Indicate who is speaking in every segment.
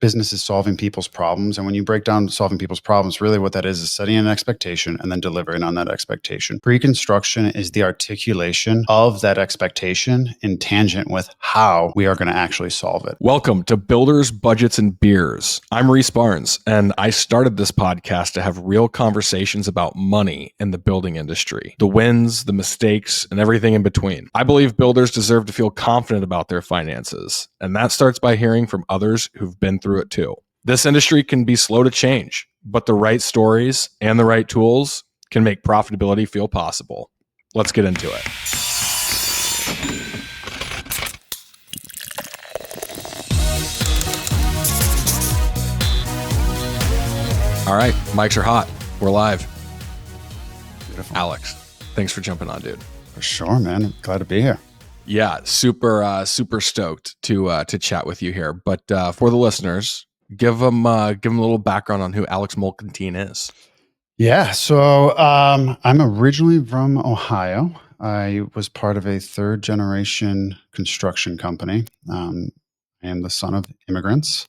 Speaker 1: business is solving people's problems. And when you break down solving people's problems, really what that is setting an expectation and then delivering on that expectation. Pre-construction is the articulation of that expectation in tangent with how we are going to actually solve it.
Speaker 2: Welcome to Builders, Budgets, and Beers. I'm Reece Barnes, and I started this podcast to have real conversations about money in the building industry, the wins, the mistakes, and everything in between. I believe builders deserve to feel confident about their finances, and that starts by hearing from others who've been through it too. This industry can be slow to change, but the right stories and the right tools can make profitability feel possible. Let's get into it. All right, mics are hot. We're live.
Speaker 1: Beautiful.
Speaker 2: Alex, thanks for jumping on, dude.
Speaker 1: For sure, man. Glad to be here.
Speaker 2: Yeah, super stoked to chat with you here. But for the listeners, give them a little background on who Alex Molkentin is.
Speaker 1: Yeah, so I'm originally from Ohio. I was part of a third generation construction company. I am the son of immigrants,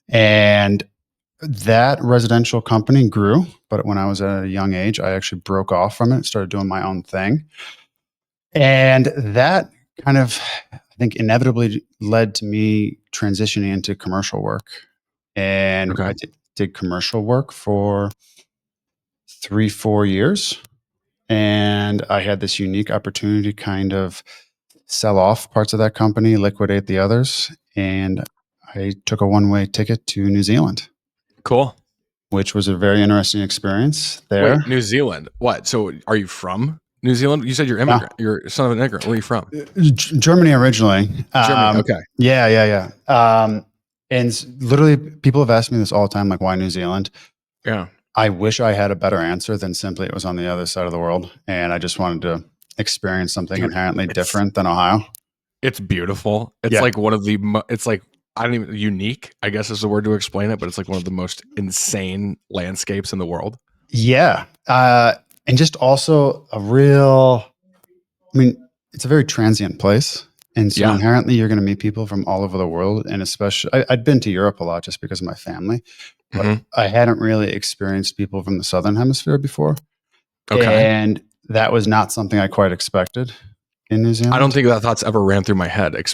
Speaker 1: and that residential company grew. But when I was at a young age, I actually broke off from it, started doing my own thing, and that kind of, I think, inevitably led to me transitioning into commercial work. And
Speaker 2: Okay.
Speaker 1: I did commercial work for 3-4 years. And I had this unique opportunity to kind of sell off parts of that company, liquidate the others. And I took a one-way ticket to New Zealand.
Speaker 2: Cool.
Speaker 1: Which was a very interesting experience there.
Speaker 2: Wait, New Zealand. What? So are you from New Zealand? You said you're immigrant. No. You're son of an immigrant. Where are you from?
Speaker 1: Germany originally.
Speaker 2: Germany. Okay.
Speaker 1: Yeah. And literally people have asked me this all the time, like, why New Zealand?
Speaker 2: Yeah.
Speaker 1: I wish I had a better answer than simply it was on the other side of the world. And I just wanted to experience something inherently different than Ohio.
Speaker 2: It's beautiful. It's like one of the, it's like, I don't even, unique, I guess is the word to explain it, but it's like one of the most insane landscapes in the world.
Speaker 1: Yeah. And just also it's a very transient place. And so inherently you're going to meet people from all over the world. And especially, I'd been to Europe a lot just because of my family, but I hadn't really experienced people from the Southern Hemisphere before.
Speaker 2: Okay.
Speaker 1: And that was not something I quite expected in New Zealand.
Speaker 2: I don't think that thought's ever ran through my head. What's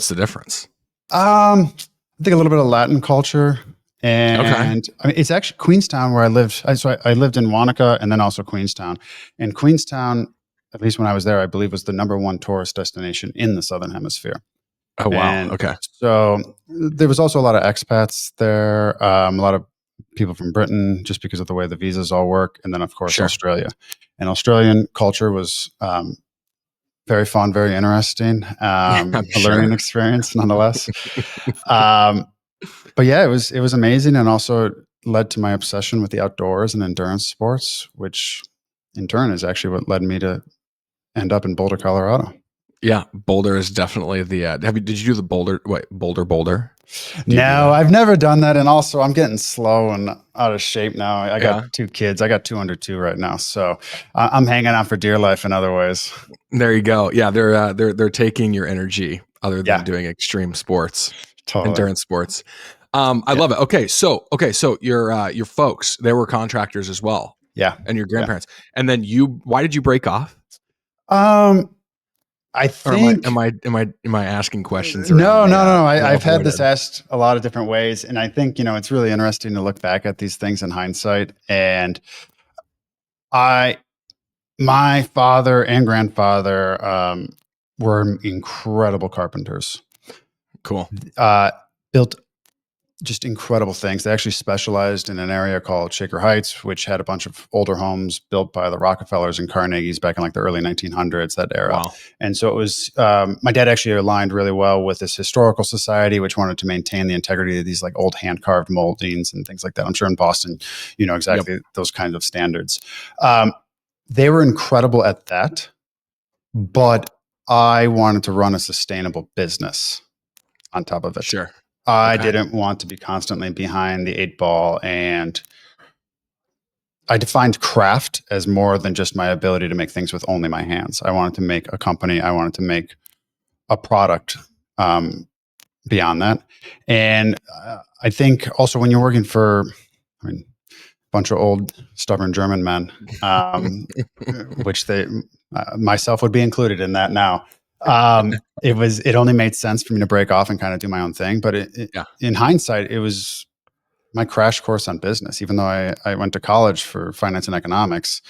Speaker 2: the difference?
Speaker 1: I think a little bit of Latin culture. And I mean, it's actually Queenstown where I lived. I lived in Wanaka and then also Queenstown. And Queenstown, at least when I was there, I believe was the #1 tourist destination in the Southern Hemisphere.
Speaker 2: Oh, wow.
Speaker 1: And
Speaker 2: okay.
Speaker 1: So there was also a lot of expats there, a lot of people from Britain, just because of the way the visas all work. And then, of course, Australia. And Australian culture was very fun, very interesting, a learning experience nonetheless. But yeah, it was amazing, and also led to my obsession with the outdoors and endurance sports, which in turn is actually what led me to end up in Boulder, Colorado.
Speaker 2: Yeah, Boulder is definitely the. Did you do the Boulder? Wait, Boulder?
Speaker 1: No, I've never done that, and also I'm getting slow and out of shape now. I got 2 kids. I got 2 under 2 right now, so I'm hanging on for dear life in other ways.
Speaker 2: There you go. Yeah, they're taking your energy other than doing extreme sports, endurance sports. I love it. Okay, so your folks, they were contractors as well.
Speaker 1: Yeah,
Speaker 2: and your grandparents, and then why did you break off?
Speaker 1: I think.
Speaker 2: Am I asking questions?
Speaker 1: No. I've had this asked a lot of different ways, and I think it's really interesting to look back at these things in hindsight. And my father and grandfather were incredible carpenters.
Speaker 2: Cool.
Speaker 1: Built just incredible things. They actually specialized in an area called Shaker Heights, which had a bunch of older homes built by the Rockefellers and Carnegies back in like the early 1900s, that era.
Speaker 2: Wow.
Speaker 1: And so it was, my dad actually aligned really well with this historical society, which wanted to maintain the integrity of these like old hand-carved moldings and things like that. I'm sure in Boston, exactly those kinds of standards. They were incredible at that, but I wanted to run a sustainable business on top of it.
Speaker 2: Sure.
Speaker 1: I didn't want to be constantly behind the 8 ball, and I defined craft as more than just my ability to make things with only my hands. I wanted to make a company. I wanted to make a product beyond that. And I think also when you're working for, I mean, a bunch of old stubborn German men, which myself would be included in that now. It only made sense for me to break off and kind of do my own thing. But
Speaker 2: Yeah.
Speaker 1: in hindsight, it was my crash course on business. Even though I went to college for finance and economics,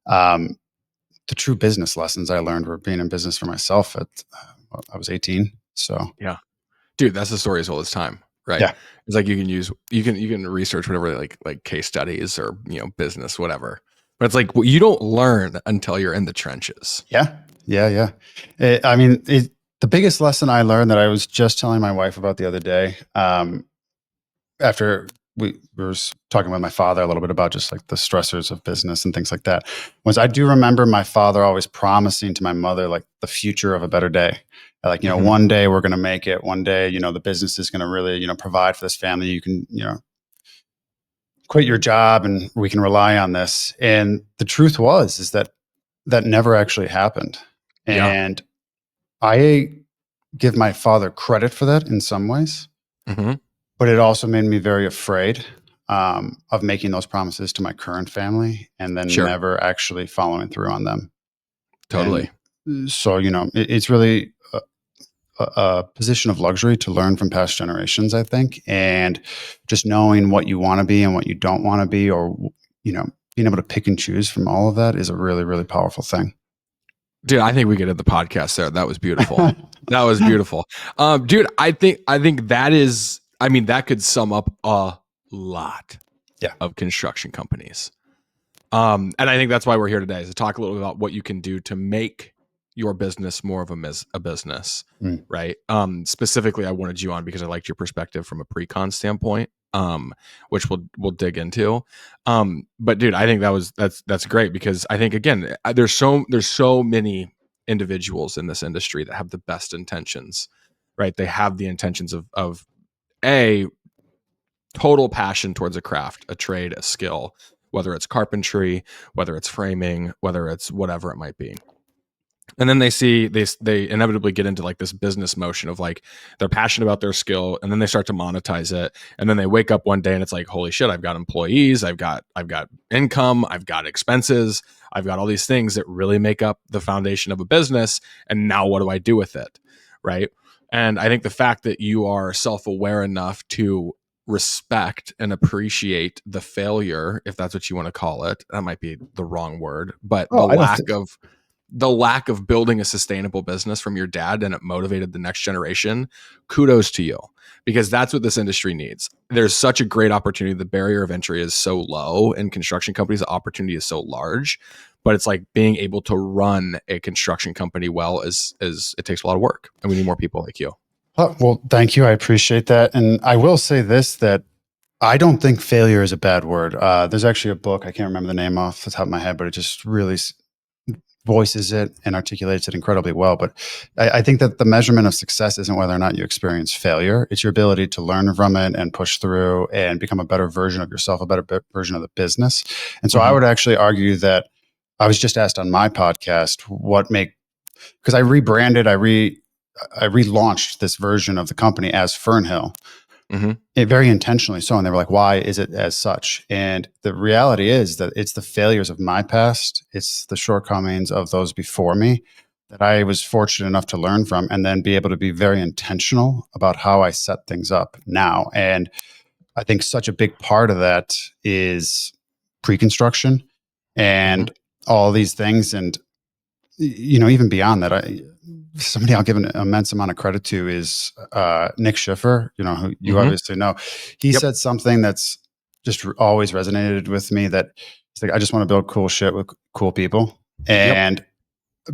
Speaker 1: the true business lessons I learned were being in business for myself at I was 18. So
Speaker 2: Yeah. Dude, that's the story as old as time, right?
Speaker 1: yeah,
Speaker 2: It's like you can research whatever like case studies or business, whatever. But it's like you don't learn until you're in the trenches.
Speaker 1: yeah. The biggest lesson I learned that I was just telling my wife about the other day, after we were talking with my father a little bit about just like the stressors of business and things like that, was I do remember my father always promising to my mother like the future of a better day. Like, one day we're going to make it. One day, the business is going to really, provide for this family. You can, quit your job and we can rely on this. And the truth is that never actually happened.
Speaker 2: Yeah.
Speaker 1: And I give my father credit for that in some ways, but it also made me very afraid of making those promises to my current family and then never actually following through on them.
Speaker 2: Totally.
Speaker 1: And so, it's really a position of luxury to learn from past generations, I think, and just knowing what you want to be and what you don't want to be, or, being able to pick and choose from all of that is a really, really powerful thing.
Speaker 2: Dude, I think we could end the podcast there. That was beautiful. That was beautiful. Dude, I think that is, that could sum up a lot of construction companies. And I think that's why we're here today, is to talk a little bit about what you can do to make your business more of a business, right? Specifically, I wanted you on because I liked your perspective from a pre-con standpoint, which we'll dig into. But dude, I think that's great, because I think, again, there's so many individuals in this industry that have the best intentions, right? They have the intentions of a total passion towards a craft, a trade, a skill, whether it's carpentry, whether it's framing, whether it's whatever it might be. And then they inevitably get into like this business motion of like, they're passionate about their skill, and then they start to monetize it. And then they wake up one day and it's like, holy shit, I've got employees, I've got income, I've got expenses, I've got all these things that really make up the foundation of a business. And now what do I do with it? Right. And I think the fact that you are self-aware enough to respect and appreciate the failure, if that's what you want to call it, that might be the wrong word, but the lack of building a sustainable business from your dad, and it motivated the next generation. Kudos to you, because that's what this industry needs. There's such a great opportunity. The barrier of entry is so low in construction companies. The opportunity is so large, but it's like being able to run a construction company well is it takes a lot of work, and we need more people like you.
Speaker 1: Well, thank you. I appreciate that. And I will say this, that I don't think failure is a bad word. There's actually a book, I can't remember the name off the top of my head, but it just really voices it and articulates it incredibly well. But I think that the measurement of success isn't whether or not you experience failure. It's your ability to learn from it and push through and become a better version of yourself, a better version of the business. And so I would actually argue that I was just asked on my podcast because I rebranded, I relaunched this version of the company as Fernhill. It very intentionally so. And they were like, why is it as such? And the reality is that it's the failures of my past, it's the shortcomings of those before me that I was fortunate enough to learn from, and then be able to be very intentional about how I set things up now. And I think such a big part of that is pre-construction and all these things. And, even beyond that, somebody I'll give an immense amount of credit to is Nick Schiffer, who you obviously know. He said something that's just always resonated with me, that he's like, I just want to build cool shit with cool people. And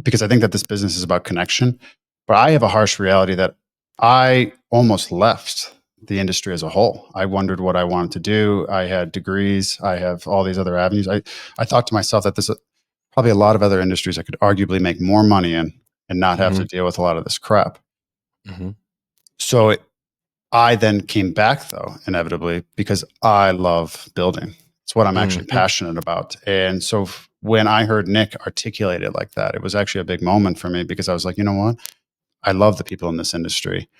Speaker 1: because I think that this business is about connection, but I have a harsh reality that I almost left the industry as a whole. I wondered what I wanted to do. I had degrees. I have all these other avenues. I thought to myself that there's probably a lot of other industries I could arguably make more money in and not have to deal with a lot of this crap. So I then came back, though, inevitably, because I love building. It's what I'm actually passionate about. And so when I heard Nick articulate it like that, it was actually a big moment for me, because I was like, you know what? I love the people in this industry.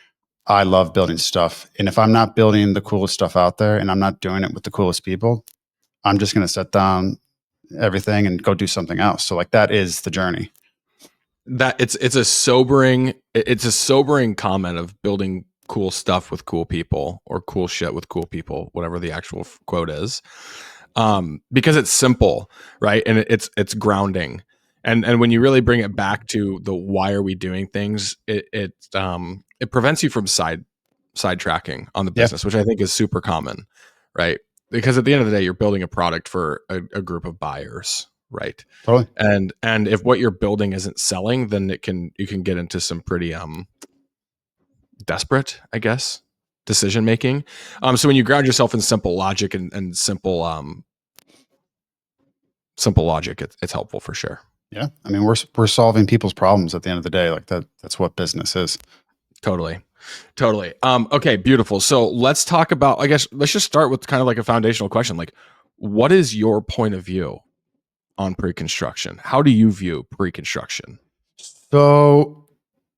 Speaker 1: I love building stuff. And if I'm not building the coolest stuff out there and I'm not doing it with the coolest people, I'm just going to set down everything and go do something else. So like that is the journey.
Speaker 2: That it's a sobering comment of building cool stuff with cool people, or cool shit with cool people, whatever the actual quote is. Because it's simple, right? And it's grounding. And when you really bring it back to the why are we doing things, it prevents you from sidetracking on the
Speaker 1: Yeah,
Speaker 2: business, which I think is super common, right? Because at the end of the day, you're building a product for a group of buyers, right?
Speaker 1: totally.
Speaker 2: And if what you're building isn't selling, then you can get into some pretty desperate, I guess, decision making. So when you ground yourself in simple logic and simple logic, it's helpful for sure.
Speaker 1: Yeah. I mean, we're solving people's problems at the end of the day. Like that's what business is.
Speaker 2: Totally. Okay, beautiful. So let's talk about, I guess, let's just start with kind of like a foundational question. Like, what is your point of view on pre-construction? How do you view pre-construction?
Speaker 1: So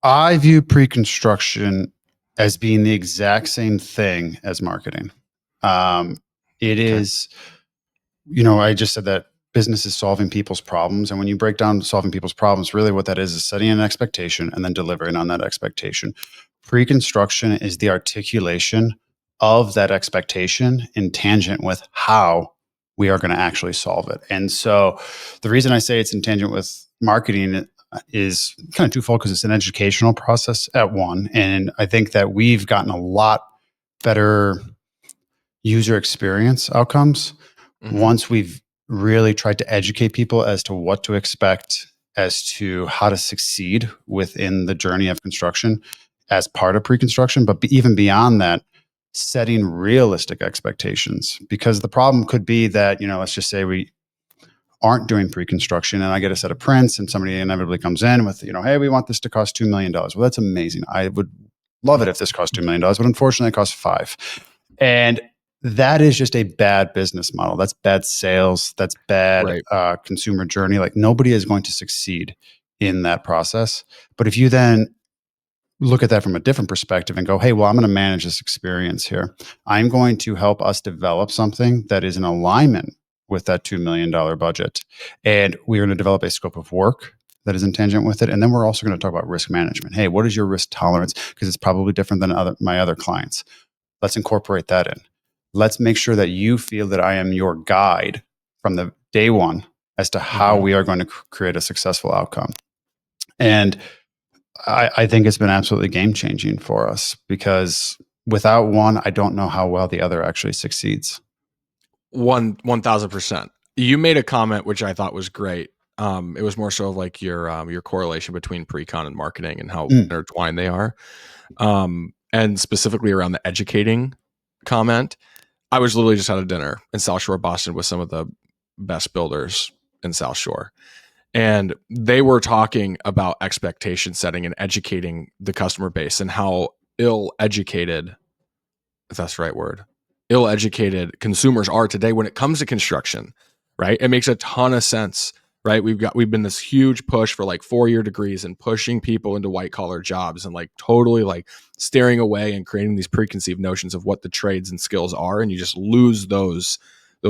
Speaker 1: I view pre-construction as being the exact same thing as marketing. It
Speaker 2: Okay.
Speaker 1: is, I just said that business is solving people's problems. And when you break down solving people's problems, really what that is setting an expectation and then delivering on that expectation. Pre-construction is the articulation of that expectation in tangent with how we are going to actually solve it. And so the reason I say it's in tangent with marketing is kind of twofold, because it's an educational process at one. And I think that we've gotten a lot better user experience outcomes once we've really tried to educate people as to what to expect, as to how to succeed within the journey of construction as part of pre-construction. But even beyond that, setting realistic expectations, because the problem could be that, let's just say we aren't doing pre-construction and I get a set of prints and somebody inevitably comes in with, hey, we want this to cost $2 million. Well, that's amazing. I would love it if this cost $2 million, but unfortunately it costs $5 million. And that is just a bad business model. That's bad sales. That's bad consumer journey. Like nobody is going to succeed in that process. But if you then look at that from a different perspective and go, hey, well, I'm going to manage this experience here. I'm going to help us develop something that is in alignment with that $2 million budget. And we're going to develop a scope of work that is in tangent with it. And then we're also going to talk about risk management. Hey, what is your risk tolerance? Because it's probably different than my other clients. Let's incorporate that in. Let's make sure that you feel that I am your guide from the day one as to how we are going to create a successful outcome. And I think it's been absolutely game changing for us, because without one, I don't know how well the other actually succeeds.
Speaker 2: 1000%. You made a comment which I thought was great. It was more so of like your correlation between pre-con and marketing and how intertwined they are. And specifically around the educating comment. I was literally just at a dinner in South Shore, Boston with some of the best builders in South Shore. And they were talking about expectation setting and educating the customer base and how ill-educated, if that's the right word, ill-educated consumers are today when it comes to construction, right? It makes a ton of sense, right? We've been this huge push for like 4-year degrees and pushing people into white collar jobs and like totally like steering away and creating these preconceived notions of what the trades and skills are. And you just lose those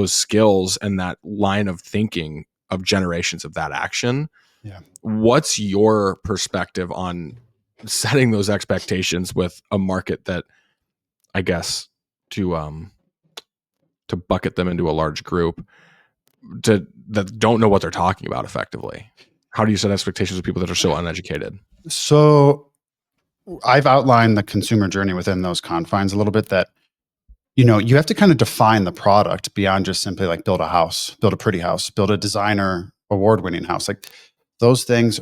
Speaker 2: skills and that line of thinking of generations of that action.
Speaker 1: Yeah.
Speaker 2: What's your perspective on setting those expectations with a market that, I guess, to bucket them into a large group that don't know what they're talking about effectively? How do you set expectations with people that are so uneducated?
Speaker 1: So I've outlined the consumer journey within those confines a little bit, that you have to kind of define the product beyond just simply like build a house, build a pretty house, build a designer award-winning house. Like those things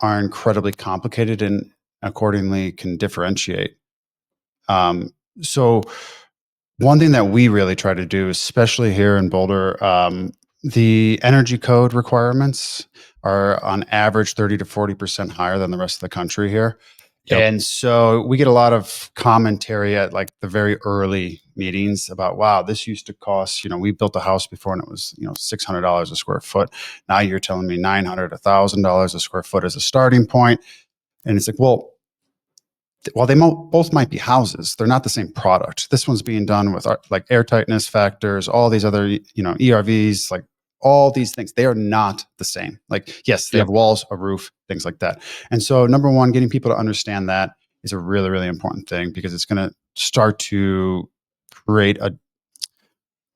Speaker 1: are incredibly complicated and accordingly can differentiate. So one thing that we really try to do, especially here in Boulder, the energy code requirements are on average 30 to 40% higher than the rest of the country here. Yep. And so we get a lot of commentary at like the very early meetings about, wow, this used to cost, we built a house before and it was, $600 a square foot. Now you're telling me $900, $1,000 a square foot as a starting point. And it's like, well, while both might be houses, they're not the same product. This one's being done with like air tightness factors, all these other, ERVs, like all these things. They are not the same. Like, yes, they
Speaker 2: Yep.
Speaker 1: have walls, a roof, things like that. And so, number one, getting people to understand that is a really, really important thing, because it's going to start to create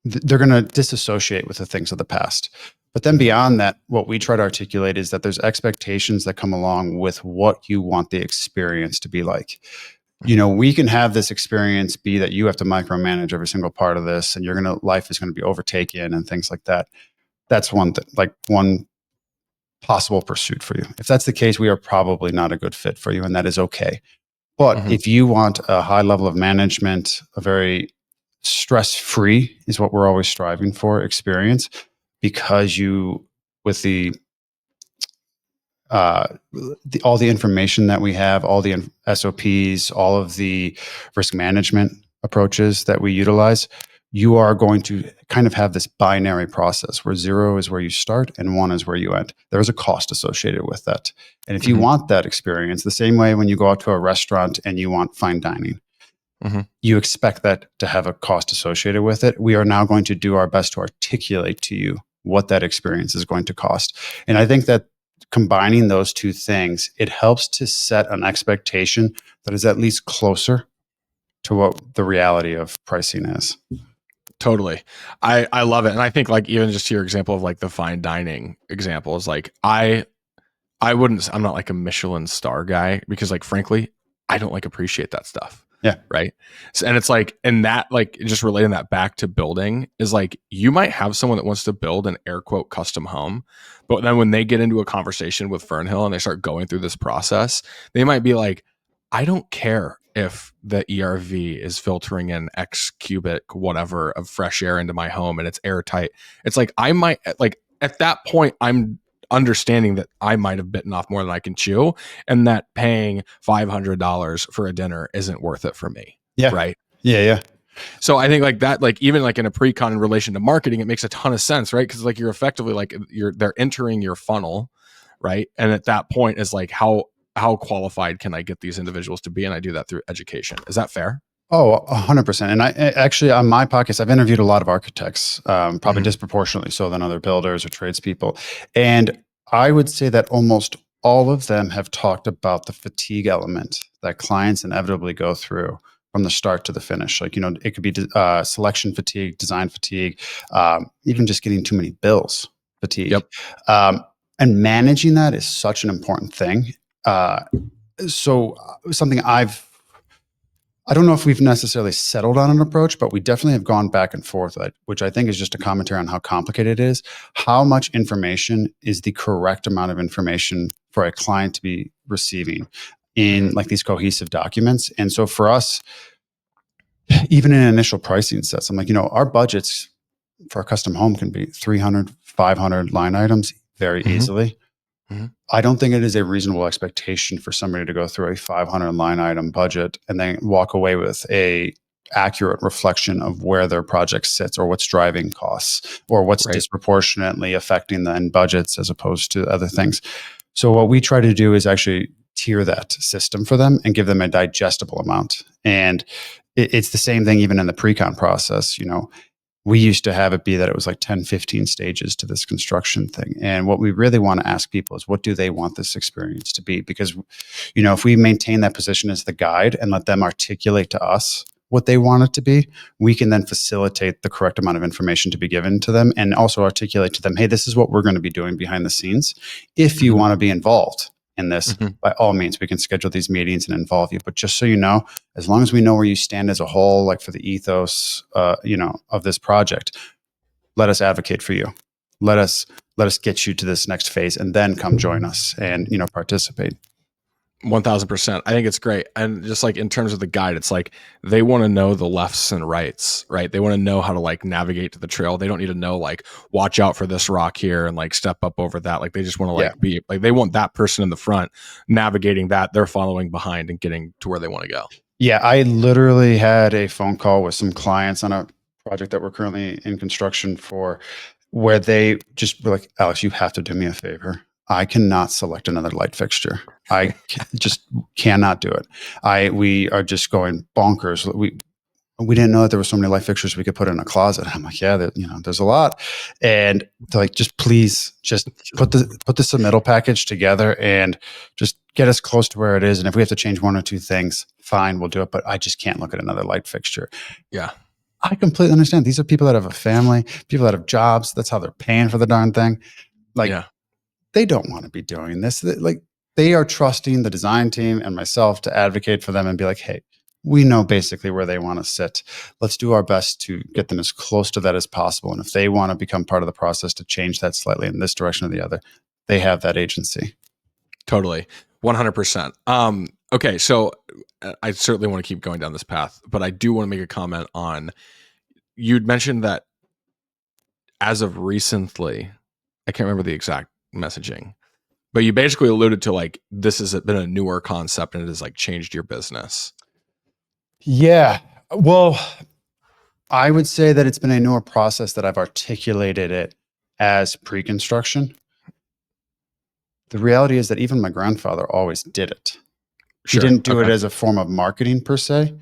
Speaker 1: they're going to disassociate with the things of the past. But then beyond that, what we try to articulate is that there's expectations that come along with what you want the experience to be like. We can have this experience be that you have to micromanage every single part of this, and life is going to be overtaken and things like that. That's one possible pursuit for you. If that's the case, we are probably not a good fit for you, and that is okay. But if you want a high level of management, a very stress-free is what we're always striving for experience, because with all the information that we have, all the SOPs, all of the risk management approaches that we utilize, you are going to kind of have this binary process where 0 is where you start and 1 is where you end. There is a cost associated with that. And if you want that experience, the same way when you go out to a restaurant and you want fine dining, you expect that to have a cost associated with it. We are now going to do our best to articulate to you what that experience is going to cost. And I think that combining those two things, it helps to set an expectation that is at least closer to what the reality of pricing is.
Speaker 2: Totally. I love it. And I think, like, even just your example of like the fine dining example is like, I'm not like a Michelin star guy, because like, frankly, I don't like appreciate that stuff.
Speaker 1: Yeah.
Speaker 2: Right. So, and it's like, and that, like, just relating that back to building is like, you might have someone that wants to build an air quote custom home, but then when they get into a conversation with Fernhill and they start going through this process, they might be like, I don't care if the ERV is filtering in X cubic, whatever, of fresh air into my home and it's airtight. It's like, I might, like, at that point, I'm understanding that I might have bitten off more than I can chew, and that paying $500 for a dinner isn't worth it for me.
Speaker 1: Yeah.
Speaker 2: Right.
Speaker 1: Yeah.
Speaker 2: So I think like that, like even like in a pre-con in relation to marketing, it makes a ton of sense, right? Because like you're effectively like they're entering your funnel, right? And at that point is like, how qualified can I get these individuals to be? And I do that through education. Is that fair?
Speaker 1: Oh, 100%. And I actually, on my podcast, I've interviewed a lot of architects, probably disproportionately so than other builders or tradespeople. And I would say that almost all of them have talked about the fatigue element that clients inevitably go through from the start to the finish. Like, it could be selection fatigue, design fatigue, even just getting too many bills fatigue.
Speaker 2: Yep.
Speaker 1: And managing that is such an important thing. So something I don't know if we've necessarily settled on an approach, but we definitely have gone back and forth, which I think is just a commentary on how complicated it is. How much information is the correct amount of information for a client to be receiving in like these cohesive documents? And so for us, even in initial pricing sets, I'm like, our budgets for a custom home can be 300, 500 line items very easily. I don't think it is a reasonable expectation for somebody to go through a 500 line item budget and then walk away with a accurate reflection of where their project sits or what's driving costs or what's disproportionately affecting the end budgets as opposed to other things. So what we try to do is actually tier that system for them and give them a digestible amount. And it's the same thing even in the pre-con process. We used to have it be that it was like 10, 15 stages to this construction thing. And what we really want to ask people is, what do they want this experience to be? Because, if we maintain that position as the guide and let them articulate to us what they want it to be, we can then facilitate the correct amount of information to be given to them and also articulate to them, hey, this is what we're going to be doing behind the scenes. If you want to be involved in this, by all means, we can schedule these meetings and involve you. But just so you know, as long as we know where you stand as a whole, like for the ethos, of this project, let us advocate for you. Let us get you to this next phase, and then come join us and participate.
Speaker 2: 1000%. I think it's great. And just like in terms of the guide, it's like they want to know the lefts and rights, right? They want to know how to like navigate to the trail. They don't need to know like, watch out for this rock here and like step up over that. Like they just want to like be like, they want that person in the front navigating that. They're following behind and getting to where they want to go. Yeah.
Speaker 1: I literally had a phone call with some clients on a project that we're currently in construction for, where they just were like, Alex, you have to do me a favor. I cannot select another light fixture. Just cannot do it. We are just going bonkers. We didn't know that there were so many light fixtures we could put in a closet. I'm like, yeah, there's a lot. And they're like, just please just put the submittal package together and just get us close to where it is. And if we have to change one or two things, fine, we'll do it. But I just can't look at another light fixture.
Speaker 2: Yeah.
Speaker 1: I completely understand. These are people that have a family, people that have jobs. That's how they're paying for the darn thing. Like,
Speaker 2: yeah.
Speaker 1: They don't want to be doing this. Like, they are trusting the design team and myself to advocate for them and be like, hey, we know basically where they want to sit. Let's do our best to get them as close to that as possible. And if they want to become part of the process to change that slightly in this direction or the other, they have that agency.
Speaker 2: Totally. 100%. Okay. So I certainly want to keep going down this path, but I do want to make a comment on, you'd mentioned that as of recently, I can't remember the exact messaging, but you basically alluded to like, this has been a newer concept and it has like changed your business.
Speaker 1: Yeah. Well, I would say that it's been a newer process that I've articulated it as pre-construction. The reality is that even my grandfather always did it.
Speaker 2: Sure.
Speaker 1: He didn't do it as a form of marketing per se,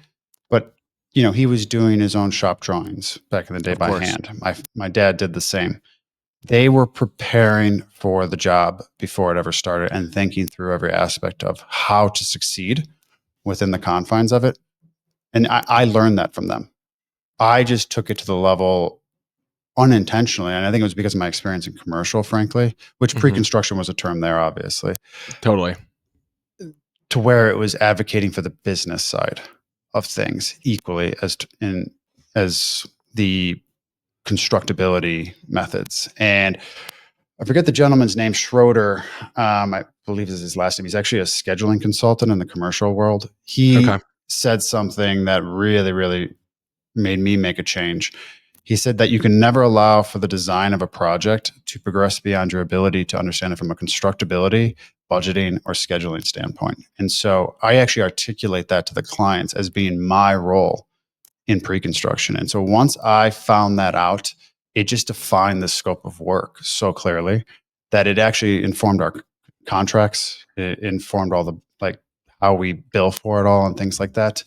Speaker 1: but he was doing his own shop drawings back in the day by hand. My dad did the same. They were preparing for the job before it ever started and thinking through every aspect of how to succeed within the confines of it. And I learned that from them. I just took it to the level unintentionally. And I think it was because of my experience in commercial, frankly, which pre-construction was a term there, obviously.
Speaker 2: Totally.
Speaker 1: To where it was advocating for the business side of things equally as the constructability methods. And I forget the gentleman's name, Schroeder. I believe is his last name. He's actually a scheduling consultant in the commercial world. He said something that really, really made me make a change. He said that you can never allow for the design of a project to progress beyond your ability to understand it from a constructability, budgeting, or scheduling standpoint. And so I actually articulate that to the clients as being my role in pre-construction. And so once I found that out, it just defined the scope of work so clearly that it actually informed our contracts. It informed all the, like, how we bill for it all and things like that.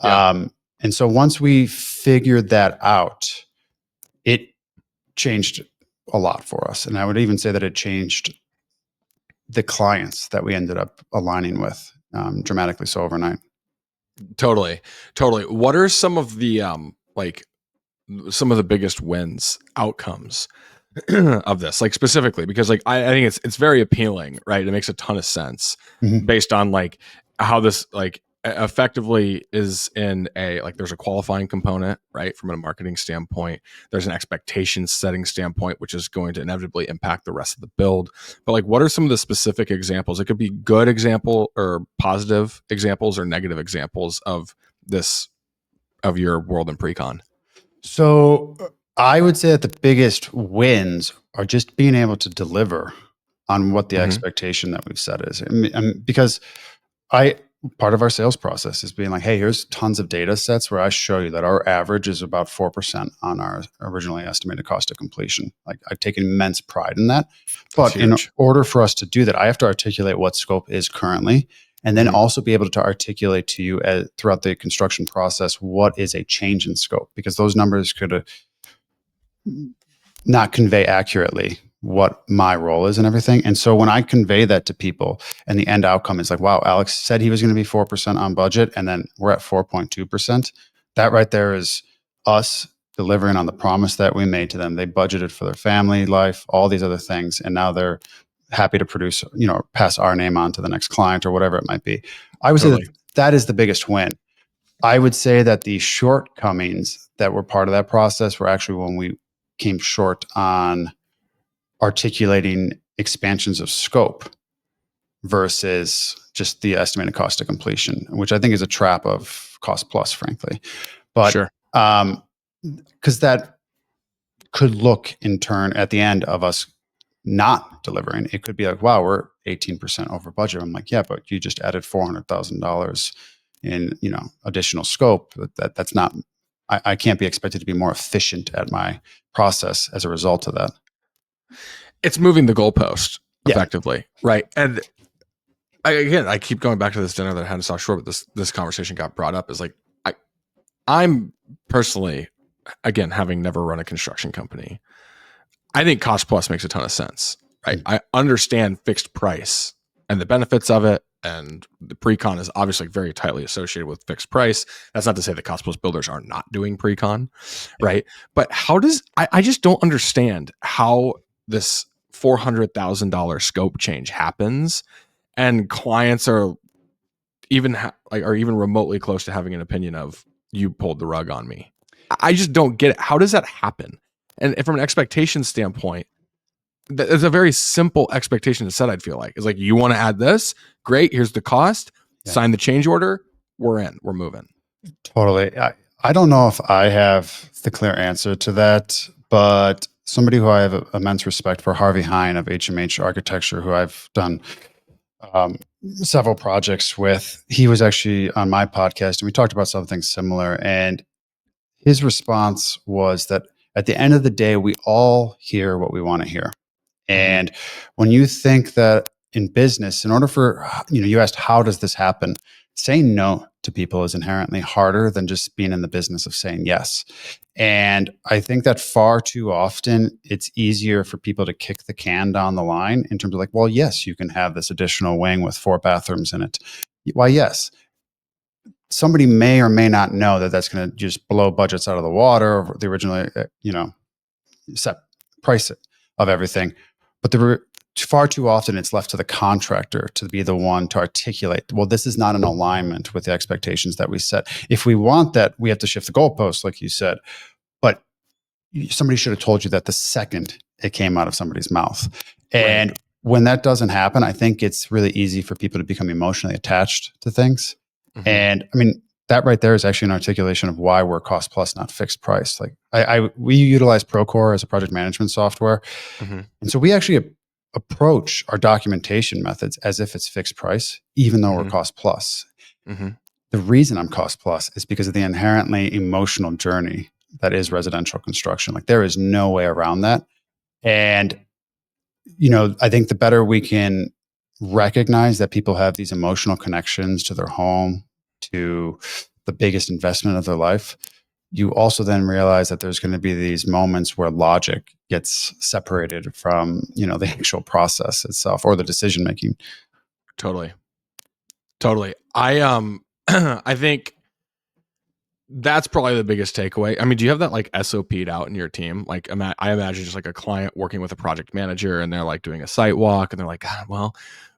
Speaker 1: Yeah. And so once we figured that out, it changed a lot for us. And I would even say that it changed the clients that we ended up aligning with dramatically so overnight.
Speaker 2: Totally. What are some of the some of the biggest wins, outcomes of this, like specifically? Because like I think it's very appealing, right? It makes a ton of sense based on like how this like effectively is in a, like, there's a qualifying component, right? From a marketing standpoint, there's an expectation setting standpoint, which is going to inevitably impact the rest of the build. But like, what are some of the specific examples? It could be good example or positive examples or negative examples of this, of your world in pre-con.
Speaker 1: So I would say that the biggest wins are just being able to deliver on what the expectation that we've set is. Because part of our sales process is being like, hey, here's tons of data sets where I show you that our average is about 4% on our originally estimated cost of completion. Like, I take immense pride in that. But in order for us to do that, I have to articulate what scope is currently, and then also be able to articulate to you throughout the construction process what is a change in scope, because those numbers could not convey accurately what my role is and everything. And so when I convey that to people and the end outcome is like, wow, Alex said he was going to be 4% on budget, and then we're at 4.2%. That right there is us delivering on the promise that we made to them. They budgeted for their family life, all these other things, and now they're happy to produce, pass our name on to the next client or whatever it might be. I would say that is the biggest win. I would say that the shortcomings that were part of that process were actually when we came short on articulating expansions of scope versus just the estimated cost of completion, which I think is a trap of cost plus, frankly. But because that could look in turn at the end of us not delivering, it could be like, wow, we're 18% over budget. I'm like, yeah, but you just added $400,000 in additional scope. That's not. I can't be expected to be more efficient at my process as a result of that.
Speaker 2: It's moving the goalpost,
Speaker 1: Yeah.
Speaker 2: effectively. Right. And I keep going back to this dinner that I had in South Shore, but this conversation got brought up is like, I'm personally, again, having never run a construction company, I think cost plus makes a ton of sense, right? I understand fixed price and the benefits of it. And the pre-con is obviously very tightly associated with fixed price. That's not to say that cost plus builders are not doing pre-con, right? But how does, I just don't understand how this $400,000 scope change happens and clients are even are even remotely close to having an opinion of you pulled the rug on me. I just don't get it. How does that happen? And from an expectation standpoint, it's a very simple expectation to set. I'd feel like it's like, you want to add this, great. Here's the cost.
Speaker 1: Yeah.
Speaker 2: Sign the change order. We're in. We're moving.
Speaker 1: Totally. I don't know if I have the clear answer to that, but somebody who I have immense respect for, Harvey Hine of HMH Architecture, who I've done several projects with, he was actually on my podcast and we talked about something similar. And his response was that at the end of the day, we all hear what we want to hear. And when you think that in business, in order for, you asked, how does this happen? Saying no to people is inherently harder than just being in the business of saying yes. And I think that far too often it's easier for people to kick the can down the line in terms of like, well, yes, you can have this additional wing with 4 bathrooms in it. Why, yes. Somebody may or may not know that that's going to just blow budgets out of the water over the originally, set price of everything. But far too often it's left to the contractor to be the one to articulate, well, this is not in alignment with the expectations that we set. If we want that, we have to shift the goalposts, like you said. But somebody should have told you that the second it came out of somebody's mouth. And when that doesn't happen, I think it's really easy for people to become emotionally attached to things. And I mean, that right there is actually an articulation of why we're cost plus, not fixed price. Like we utilize Procore as a project management software. And so we actually approach our documentation methods as if it's fixed price, even though we're cost plus. The reason I'm cost plus is because of the inherently emotional journey that is residential construction. Like there is no way around that. And, I think the better we can recognize that people have these emotional connections to their home, to the biggest investment of their life, you also then realize that there's going to be these moments where logic gets separated from, the actual process itself or the decision making.
Speaker 2: Totally. I think that's probably the biggest takeaway. I mean, do you have that like SOP'd out in your team? Like, I imagine just like a client working with a project manager and they're like doing a site walk and they're like, well,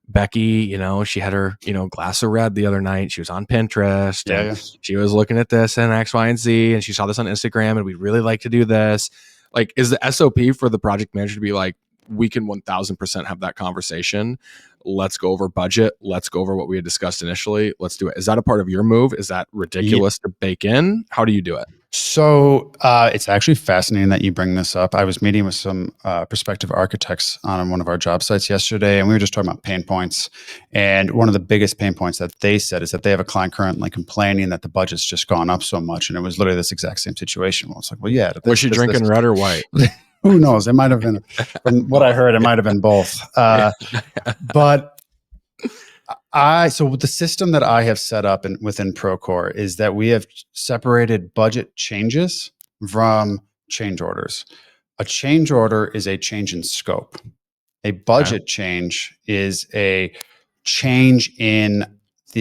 Speaker 2: Becky, she had her, glass of red the other night. She was on Pinterest and she was looking at this and X, Y, and Z, and she saw this on Instagram and we'd really like to do this. Like, is the SOP for the project manager to be like, we can 1000% have that conversation. Let's go over budget. Let's go over what we had discussed initially. Let's do it. Is that a part of your move? Is that ridiculous to bake in? How do you do it?
Speaker 1: So it's actually fascinating that you bring this up. I was meeting with some prospective architects on one of our job sites yesterday, and we were just talking about pain points. And one of the biggest pain points that they said is that they have a client currently complaining that the budget's just gone up so much. And it was literally this exact same situation. Well, it's like, well, yeah.
Speaker 2: Was she drinking red or white?
Speaker 1: Who knows? It might have been, from what I heard, it might have been both. But so the system that I have set up within Procore is that we have separated budget changes from change orders. A change order is a change in scope. A budget change is a change in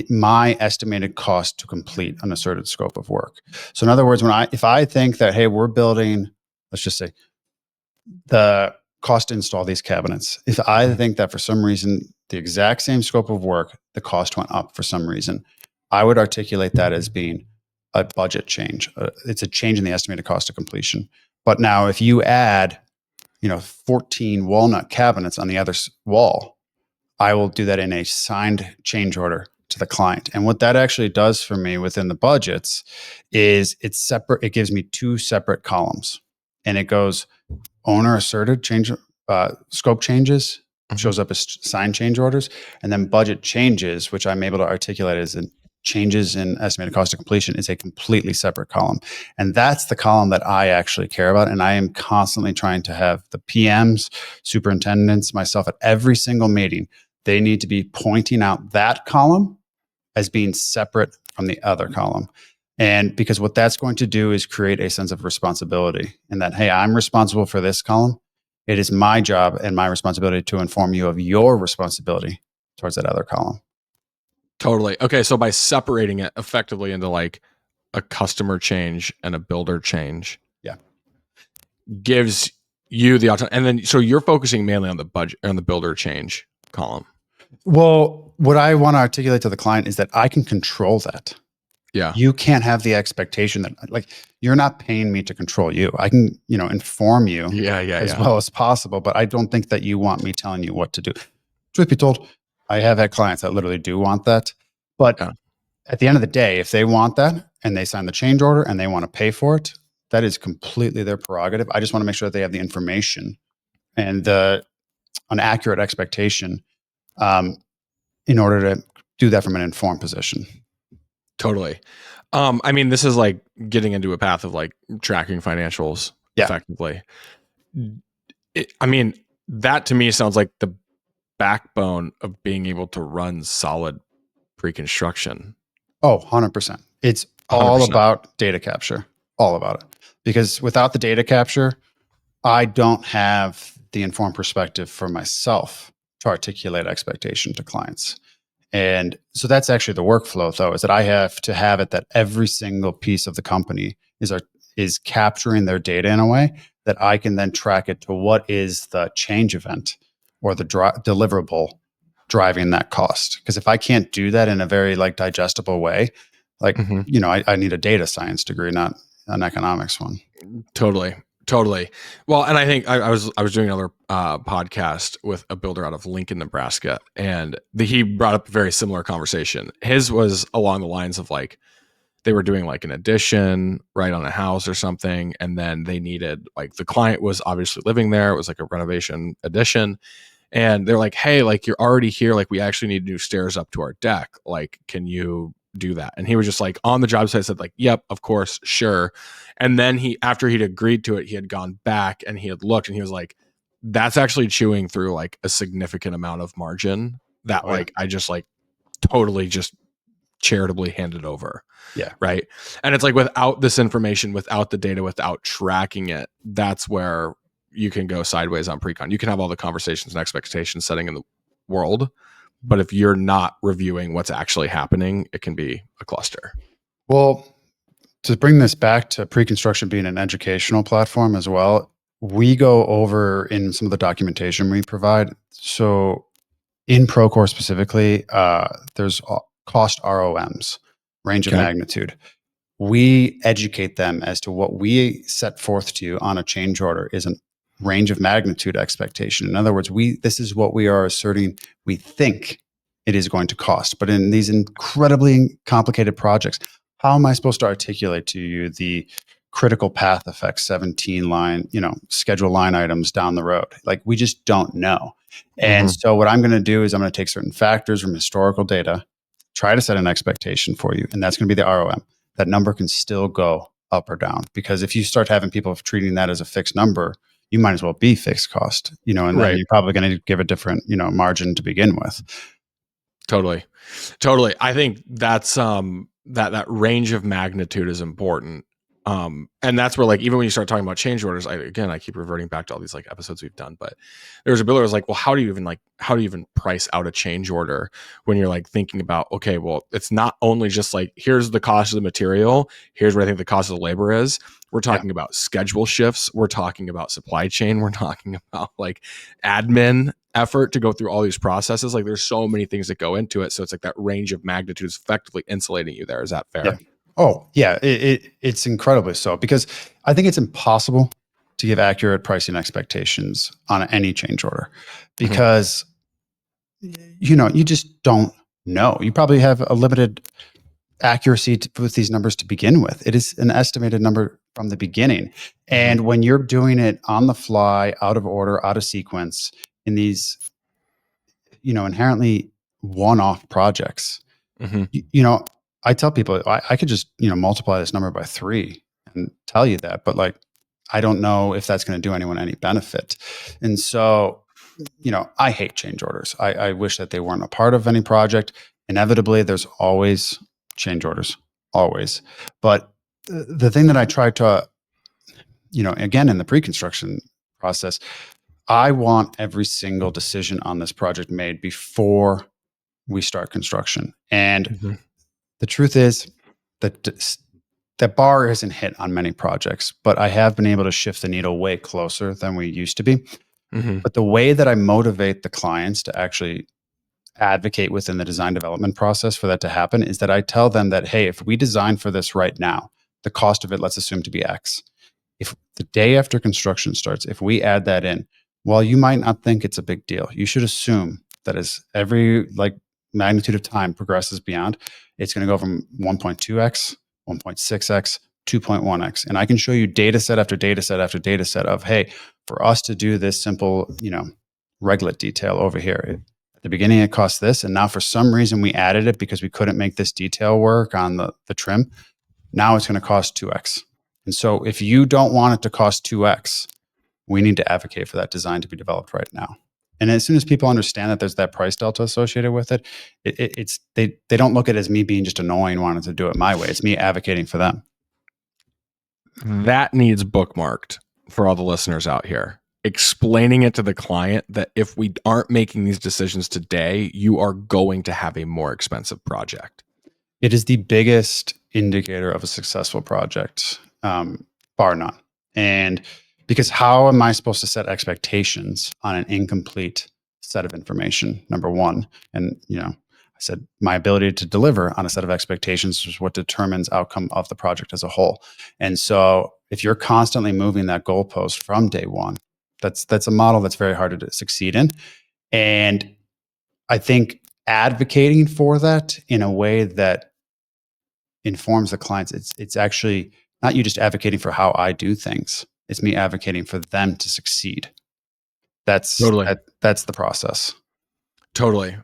Speaker 1: my estimated cost to complete an asserted scope of work. So in other words, if I think that, hey, we're building, let's just say, the cost to install these cabinets. If I think that for some reason, the exact same scope of work, the cost went up for some reason, I would articulate that as being a budget change. It's a change in the estimated cost of completion. But now if you add, 14 walnut cabinets on the other wall, I will do that in a signed change order to the client. And what that actually does for me within the budgets is it's separate. It gives me 2 separate columns, and it goes owner asserted change, scope changes shows up as signed change orders, and then budget changes, which I'm able to articulate as a changes in estimated cost of completion is a completely separate column. And that's the column that I actually care about. And I am constantly trying to have the PMs, superintendents, myself at every single meeting, they need to be pointing out that column as being separate from the other column. And because what that's going to do is create a sense of responsibility in that, hey, I'm responsible for this column. It is my job and my responsibility to inform you of your responsibility towards that other column.
Speaker 2: Totally. Okay. So by separating it effectively into like a customer change and a builder change.
Speaker 1: Yeah.
Speaker 2: Gives you the autonomy. And then, so you're focusing mainly on the budget, on the builder change column.
Speaker 1: Well, what I want to articulate to the client is that I can control that.
Speaker 2: Yeah.
Speaker 1: You can't have the expectation that, like, you're not paying me to control you. I can, inform you as well as possible, but I don't think that you want me telling you what to do. Truth be told, I have had clients that literally do want that. But at the end of the day, if they want that and they sign the change order and they want to pay for it, that is completely their prerogative. I just want to make sure that they have the information and an accurate expectation in order to do that from an informed position.
Speaker 2: Totally. I mean, this is like getting into a path of like tracking financials effectively. I mean, that to me sounds like the backbone of being able to run solid pre-construction.
Speaker 1: Oh, 100%. It's all 100%. About data capture, all about it. Because without the data capture, I don't have the informed perspective for myself to articulate expectation to clients. And so that's actually the workflow, though, is that I have to have it that every single piece of the company is capturing their data in a way that I can then track it to what is the change event or the deliverable driving that cost. Because if I can't do that in a very digestible way, I need a data science degree, not an economics one.
Speaker 2: Totally. Well, and I think I was doing another podcast with a builder out of Lincoln, Nebraska, and he brought up a very similar conversation. His was along the lines of like they were doing like an addition right on a house or something, and then they needed, like, the client was obviously living there. It was like a renovation addition, and they're like, hey, like, you're already here, like, we actually need new stairs up to our deck, like, can you do that? And he was just like, on the job site, said like, yep, of course, sure. And then after he'd agreed to it, he had gone back and he had looked and he was like, that's actually chewing through like a significant amount of margin that I just like totally just charitably handed over.
Speaker 1: Yeah.
Speaker 2: Right. And it's like, without this information, without the data, without tracking it, that's where you can go sideways on pre-con. You can have all the conversations and expectation setting in the world, but if you're not reviewing what's actually happening, it can be a cluster.
Speaker 1: Well, to bring this back to pre-construction being an educational platform as well, we go over in some of the documentation we provide. So in Procore specifically, there's cost ROMs, range of magnitude. We educate them as to what we set forth to you on a change order is a range of magnitude expectation. In other words, this is what we are asserting we think it is going to cost. But in these incredibly complicated projects, how am I supposed to articulate to you the critical path effects, 17 line, schedule line items down the road? Like, we just don't know. And so what I'm going to do is I'm going to take certain factors from historical data, try to set an expectation for you. And that's going to be the ROM. That number can still go up or down, because if you start having people treating that as a fixed number, you might as well be fixed cost, and then you're probably going to give a different, margin to begin with.
Speaker 2: Totally. I think that's that range of magnitude is important. And that's where, like, even when you start talking about change orders, I keep reverting back to all these like episodes we've done, but there was a builder who was like, well, how do you even price out a change order when you're like thinking about, okay, well, it's not only just like, here's the cost of the material, here's what I think the cost of the labor is. We're talking about schedule shifts. We're talking about supply chain. We're talking about like admin effort to go through all these processes. Like, there's so many things that go into it. So it's like that range of magnitude is effectively insulating you there. Is that fair?
Speaker 1: Yeah. Oh, yeah. It's incredibly so, because I think it's impossible to give accurate pricing expectations on any change order, because, you just don't know. You probably have a limited accuracy with these numbers to begin with. It is an estimated number from the beginning. And when you're doing it on the fly, out of order, out of sequence, in these, inherently one-off projects, I tell people I could just, multiply this number by 3 and tell you that, but like, I don't know if that's going to do anyone any benefit. And so, I hate change orders. I wish that they weren't a part of any project. Inevitably, there's always change orders, always. But the thing that I try to, again, in the pre-construction process, I want every single decision on this project made before we start construction. And the truth is that that bar isn't hit on many projects, but I have been able to shift the needle way closer than we used to be. But the way that I motivate the clients to actually advocate within the design development process for that to happen is that I tell them that, hey, if we design for this right now, the cost of it, let's assume to be X. If the day after construction starts, if we add that in, while you might not think it's a big deal, you should assume that as every magnitude of time progresses beyond, it's going to go from 1.2x, 1.6x, 2.1x. And I can show you data set after data set after data set of, hey, for us to do this simple, reglet detail over here, at the beginning it cost this, and now for some reason we added it because we couldn't make this detail work on the trim. Now it's going to cost 2x. And so if you don't want it to cost 2x, we need to advocate for that design to be developed right now. And as soon as people understand that there's that price delta associated with it, they don't look at it as me being just annoying, wanting to do it my way. It's me advocating for them.
Speaker 2: That needs bookmarked for all the listeners out here. Explaining it to the client that if we aren't making these decisions today, you are going to have a more expensive project.
Speaker 1: It is the biggest indicator of a successful project, bar none. And because how am I supposed to set expectations on an incomplete set of information? Number one. And, I said my ability to deliver on a set of expectations is what determines outcome of the project as a whole. And so if you're constantly moving that goalpost from day one, that's a model that's very hard to succeed in. And I think advocating for that in a way that informs the clients, it's actually not you just advocating for how I do things. It's me advocating for them to succeed. That's
Speaker 2: Totally.
Speaker 1: That's the process.
Speaker 2: Totally.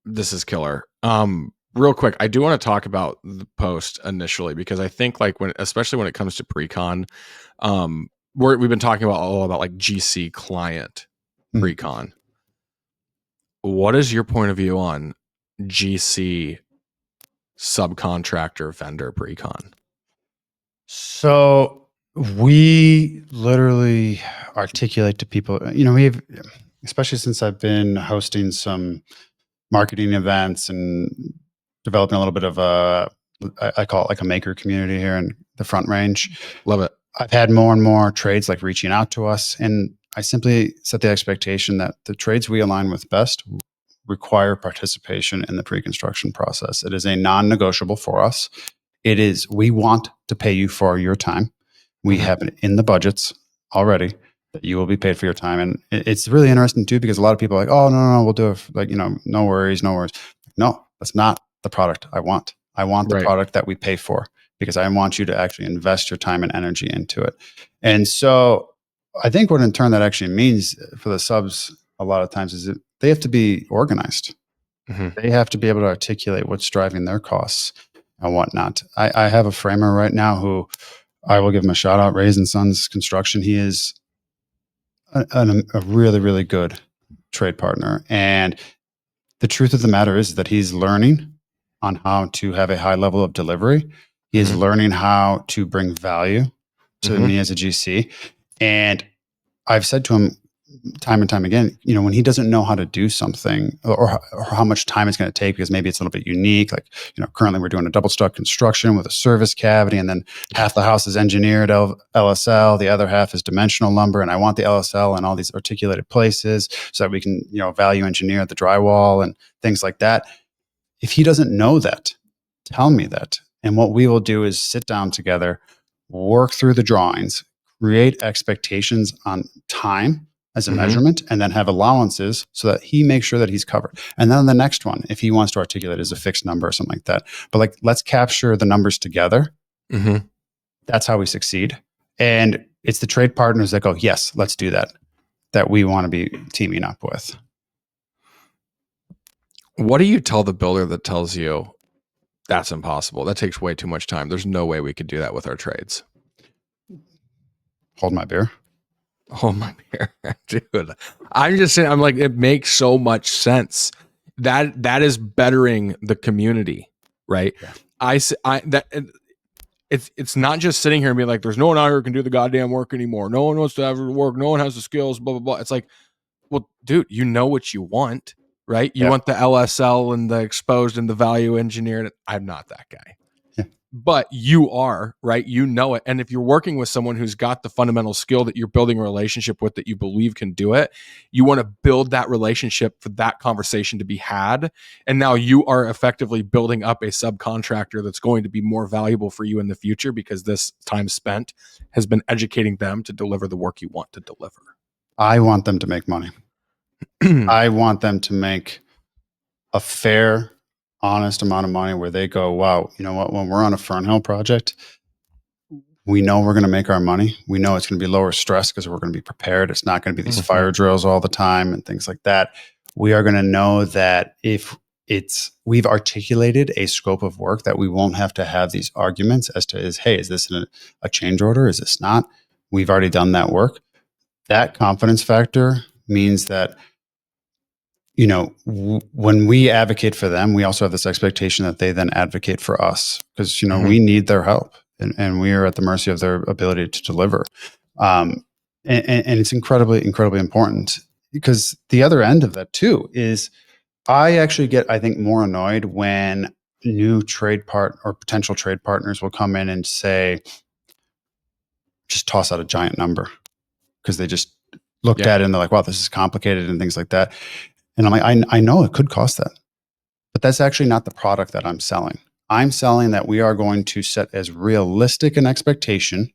Speaker 2: This is killer. Real quick, I do want to talk about the post initially because I think especially when it comes to pre-con, we've been talking all about like GC client pre-con. What is your point of view on GC subcontractor vendor pre-con?
Speaker 1: So we literally articulate to people, we've, especially since I've been hosting some marketing events and developing a little bit of I call it like a maker community here in the Front Range.
Speaker 2: Love it.
Speaker 1: I've had more and more trades reaching out to us, and I simply set the expectation that the trades we align with best require participation in the pre-construction process. It is a non-negotiable for us. It is, we want to pay you for your time. We have it in the budgets already that you will be paid for your time. And it's really interesting too, because a lot of people are like, oh, no, we'll do it. No worries. No, that's not the product I want. I want the product that we pay for, because I want you to actually invest your time and energy into it. And so I think what in turn that actually means for the subs a lot of times is that they have to be organized. They have to be able to articulate what's driving their costs and whatnot. I have a framer right now who I will give him a shout out, Raisin Sons Construction. He is a really, really good trade partner. And the truth of the matter is that he's learning on how to have a high level of delivery. He is learning how to bring value to me as a GC. And I've said to him time and time again, when he doesn't know how to do something or how much time it's going to take, because maybe it's a little bit unique. Currently we're doing a double stuck construction with a service cavity, and then half the house is engineered LSL, the other half is dimensional lumber. And I want the LSL in all these articulated places so that we can, value engineer the drywall and things like that. If he doesn't know that, tell me that. And what we will do is sit down together, work through the drawings, create expectations on time as a measurement, and then have allowances so that he makes sure that he's covered. And then the next one, if he wants to articulate as a fixed number or something like that, but let's capture the numbers together. That's how we succeed. And it's the trade partners that go, yes, let's do that we want to be teaming up with.
Speaker 2: What do you tell the builder that tells you That's impossible. That takes way too much time. There's no way we could do that with our trades.
Speaker 1: Hold my beer.
Speaker 2: Oh my dude. I'm just saying, I'm like, it makes so much sense. That is bettering the community, right?
Speaker 1: Yeah.
Speaker 2: It's not just sitting here and being like, there's no one out here who can do the goddamn work anymore. No one wants to have work. No one has the skills, blah, blah, blah. It's like, well, dude, you know what you want, right? You want the LSL and the exposed and the value engineered. I'm not that guy.
Speaker 1: Yeah.
Speaker 2: But you are, right? You know it. And if you're working with someone who's got the fundamental skill that you're building a relationship with that you believe can do it, you want to build that relationship for that conversation to be had. And now you are effectively building up a subcontractor that's going to be more valuable for you in the future because this time spent has been educating them to deliver the work you want to deliver.
Speaker 1: I want them to make money. I want them to make a fair, honest amount of money where they go, wow, you know what? When we're on a Fernhill project, we know we're going to make our money. We know it's going to be lower stress because we're going to be prepared. It's not going to be these fire drills all the time and things like that. We are going to know that if we've articulated a scope of work that we won't have to have these arguments as to hey, is this a change order? Is this not? We've already done that work. That confidence factor means that, you know, when we advocate for them, we also have this expectation that they then advocate for us because, you know, we need their help and we are at the mercy of their ability to deliver. And it's incredibly, incredibly important because the other end of that too is I actually get, I think, more annoyed when new trade part or potential trade partners will come in and say, just toss out a giant number because they just looked at it and they're like, wow, this is complicated and things like that. And I'm like, I know it could cost that, but that's actually not the product that I'm selling. I'm selling that we are going to set as realistic an expectation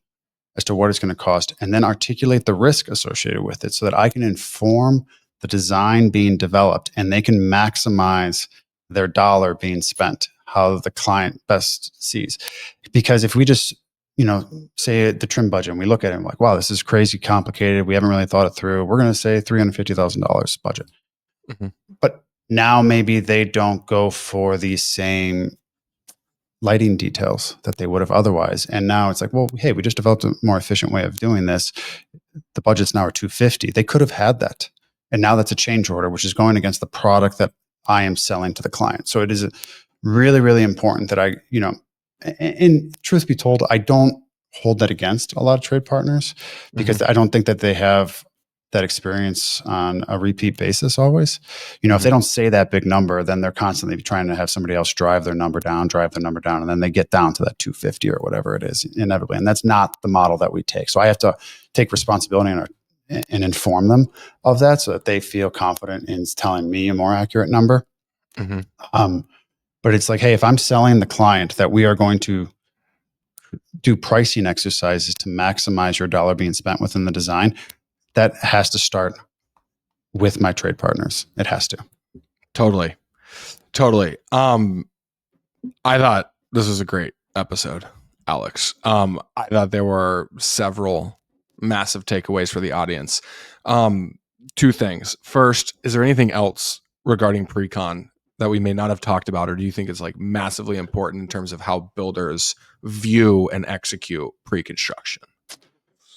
Speaker 1: as to what it's going to cost and then articulate the risk associated with it so that I can inform the design being developed and they can maximize their dollar being spent, how the client best sees. Because if we just, you know, say the trim budget and we look at it and we're like, wow, this is crazy complicated. We haven't really thought it through. We're going to say $350,000 budget. But now maybe they don't go for the same lighting details that they would have otherwise. And now it's like, well, hey, we just developed a more efficient way of doing this. The budget's now at $250,000. They could have had that. And now that's a change order, which is going against the product that I am selling to the client. So it is really, really important that I, you know, and truth be told, I don't hold that against a lot of trade partners because I don't think that they have that experience on a repeat basis always. You know, if they don't say that big number, then they're constantly trying to have somebody else drive their number down, and then they get down to that 250 or whatever it is inevitably. And that's not the model that we take. So I have to take responsibility and inform them of that so that they feel confident in telling me a more accurate number. But it's like, hey, if I'm selling the client that we are going to do pricing exercises to maximize your dollar being spent within the design, that has to start with my trade partners. It has to.
Speaker 2: Totally. I thought this was a great episode, Alex. I thought there were several massive takeaways for the audience. Two things. First, is there anything else regarding pre-con that we may not have talked about, or do you think it's like massively important in terms of how builders view and execute pre-construction?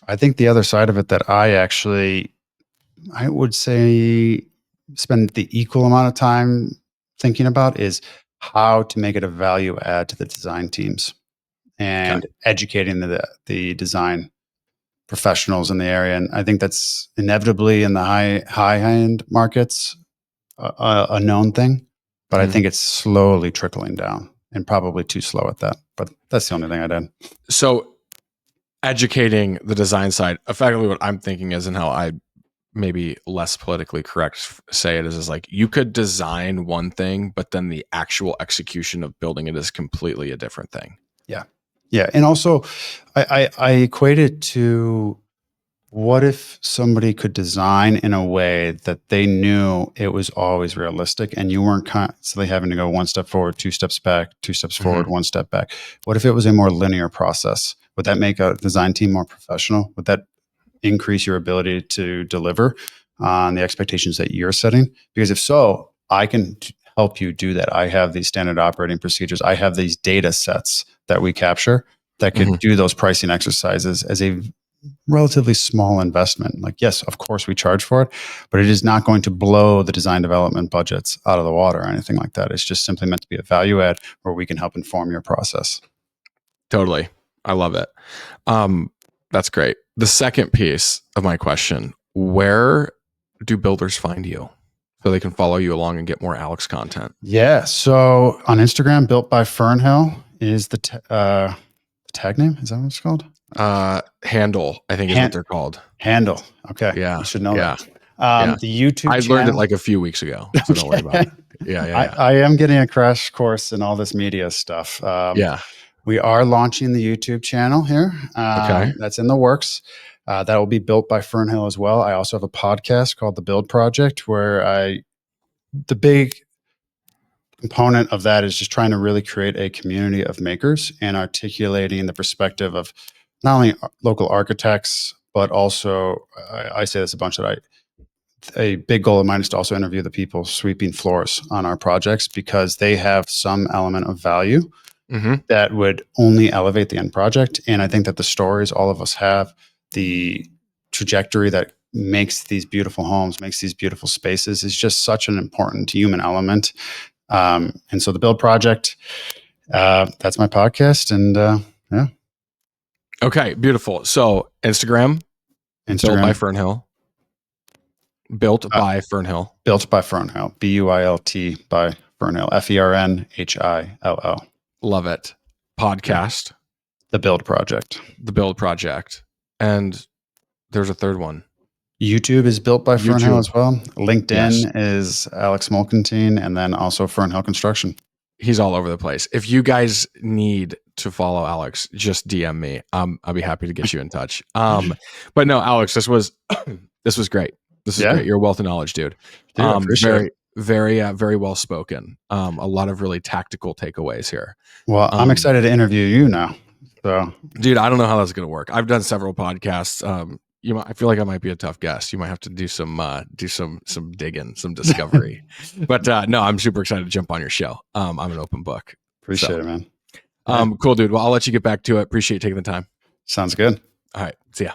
Speaker 1: I think the other side of it that I would say spend the equal amount of time thinking about is how to make it a value add to the design teams and educating the design professionals in the area. And I think that's inevitably in the high-end markets a known thing, but I think it's slowly trickling down and probably too slow at that. But that's the only thing I did.
Speaker 2: So educating the design side, effectively what I'm thinking is, and how I maybe less politically correct say it is like you could design one thing, but then the actual execution of building it is completely a different thing.
Speaker 1: Yeah. And also I equate it to what if somebody could design in a way that they knew it was always realistic and you weren't constantly having to go one step forward, two steps back, two steps forward, one step back. What if it was a more linear process? Would that make a design team more professional? Would that increase your ability to deliver on the expectations that you're setting? Because if so, I can help you do that. I have these standard operating procedures. I have these data sets that we capture that could do those pricing exercises as a relatively small investment. Like, yes, of course we charge for it, but it is not going to blow the design development budgets out of the water or anything like that. It's just simply meant to be a value add where we can help inform your process.
Speaker 2: Totally. I love it. That's great. The second piece of my question, where do builders find you so they can follow you along and get more Alex content?
Speaker 1: Yeah. So on Instagram, Built by Fernhill is the tag name. Is that what it's called?
Speaker 2: Handle, I think is what they're called.
Speaker 1: Handle. Okay.
Speaker 2: Yeah.
Speaker 1: You should know that. The YouTube
Speaker 2: I
Speaker 1: channel.
Speaker 2: learned it like a few weeks ago, so don't worry about it. Yeah.
Speaker 1: I am getting a crash course in all this media stuff. We are launching the YouTube channel here.
Speaker 2: Okay.
Speaker 1: That's in the works. That will be Built by Fernhill as well. I also have a podcast called The Build Project where the big component of that is just trying to really create a community of makers and articulating the perspective of not only local architects, but also, I say this a bunch, that a big goal of mine is to also interview the people sweeping floors on our projects because they have some element of value that would only elevate the end project. And I think that the stories all of us have, the trajectory that makes these beautiful homes, makes these beautiful spaces is just such an important human element. And so the Build Project, that's my podcast. And yeah.
Speaker 2: Okay, beautiful. So Instagram, Built by Fernhill. Built by Fernhill.
Speaker 1: Built by Fernhill. BUILT by Fernhill. FERNHILL.
Speaker 2: Love it. Podcast.
Speaker 1: The Build Project.
Speaker 2: The Build Project. And there's a third one.
Speaker 1: YouTube is Built by Fernhill as well. LinkedIn is Alex Molkentin, and then also Fernhill Construction.
Speaker 2: He's all over the place. If you guys need to follow Alex, just DM me. I'll be happy to get you in touch. But no, Alex, this was great. This is great. You're a wealth of knowledge, dude. Very well spoken. A lot of really tactical takeaways here.
Speaker 1: Well, I'm excited to interview you now. So,
Speaker 2: dude, I don't know how that's going to work. I've done several podcasts. I feel like I might be a tough guest. You might have to do some digging, some discovery. But no, I'm super excited to jump on your show. I'm an open book.
Speaker 1: Appreciate it, man.
Speaker 2: Cool, dude. Well, I'll let you get back to it. Appreciate you taking the time.
Speaker 1: Sounds good.
Speaker 2: All right. See ya.